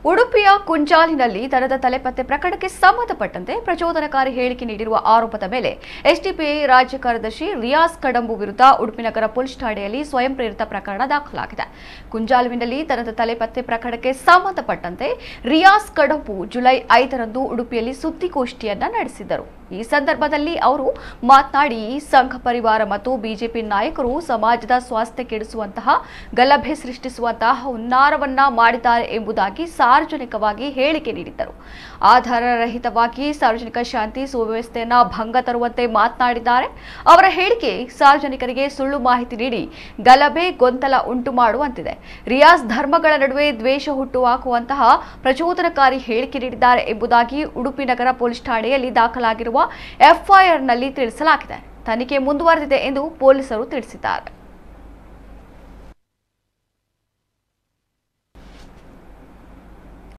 ಉಡುಪಿಯ ಕುಂಜಾಲಿನಲ್ಲಿ ದನದ ತಲೆಪತ್ತೆ ಪ್ರಕರಣಕ್ಕೆ ಸಂಬಂಧಪಟ್ಟಂತೆ ಪ್ರಚೋದನಕಾರಿ ಹೇಳಿಕೆ ನೀಡಿರುವ ಆರೋಪದ ಮೇಲೆ ಎಸ್ಡಿಪಿಐ ರಾಜ್ಯ ಕಾರ್ಯದರ್ಶಿ ರಿಯಾಜ್ ಕಡಂಬು ವಿರುದ್ಧ ಉಡುಪಿ ನಗರ ಪೊಲೀಸ್ ಠಾಣೆಯಲ್ಲಿ ಸ್ವಯಂ ಪ್ರೇರಿತ ಪ್ರಕರಣ ದಾಖಲಾಗಿದೆ. ಕುಂಜಾಲುವಿನಲ್ಲಿ ದನದ ತಲೆಪತ್ತೆ ಪ್ರಕರಣಕ್ಕೆ ಸಂಬಂಧಪಟ್ಟಂತೆ ರಿಯಾಜ್ ಕಡಂಬು ಜುಲೈ 5ರಂದು ಉಡುಪಿಯಲ್ಲಿ ಸುದ್ದಿಗೋಷ್ಠಿಯನ್ನ ನಡೆಸಿದ್ದರು. ಈ ಸಂದರ್ಭದಲ್ಲಿ ಅವರು ಮಾತನಾಡಿ, ಸಂಘ ಪರಿವಾರ ಮತ್ತು ಬಿಜೆಪಿ ನಾಯಕರು ಸಮಾಜದ ಸ್ವಾಸ್ಥ್ಯ ಕೆಡಿಸುವಂತಹ ಗಲಭೆ ಸೃಷ್ಟಿಸುವಂತಹ ಹುನ್ನಾರವನ್ನ ಮಾಡಿದ್ದಾರೆ ಎಂಬುದಾಗಿ ಸಾರ್ವಜನಿಕವಾಗಿ ಹೇಳಿಕೆ ನೀಡಿದ್ದರು. ಆಧಾರರಹಿತವಾಗಿ ಸಾರ್ವಜನಿಕ ಶಾಂತಿ ಸುವ್ಯವಸ್ಥೆಯನ್ನ ಭಂಗ ತರುವಂತೆ ಮಾತನಾಡಿದ್ದಾರೆ. ಅವರ ಹೇಳಿಕೆ ಸಾರ್ವಜನಿಕರಿಗೆ ಸುಳ್ಳು ಮಾಹಿತಿ ನೀಡಿ ಗಲಭೆ ಗೊಂದಲ ಉಂಟು ಮಾಡುವಂತಿದೆ. ರಿಯಾಜ್ ಧರ್ಮಗಳ ನಡುವೆ ದ್ವೇಷ ಹುಟ್ಟುಹಾಕುವಂತಹ ಪ್ರಚೋದನಕಾರಿ ಹೇಳಿಕೆ ನೀಡಿದ್ದಾರೆ ಎಂಬುದಾಗಿ ಉಡುಪಿ ನಗರ ಪೊಲೀಸ್ ಠಾಣೆಯಲ್ಲಿ ದಾಖಲಾಗಿರುವ ಎಫ್ಐಆರ್ನಲ್ಲಿ ತಿಳಿಸಲಾಗಿದೆ. ತನಿಖೆ ಮುಂದುವರೆದಿದೆ ಎಂದು ಪೊಲೀಸರು ತಿಳಿಸಿದ್ದಾರೆ.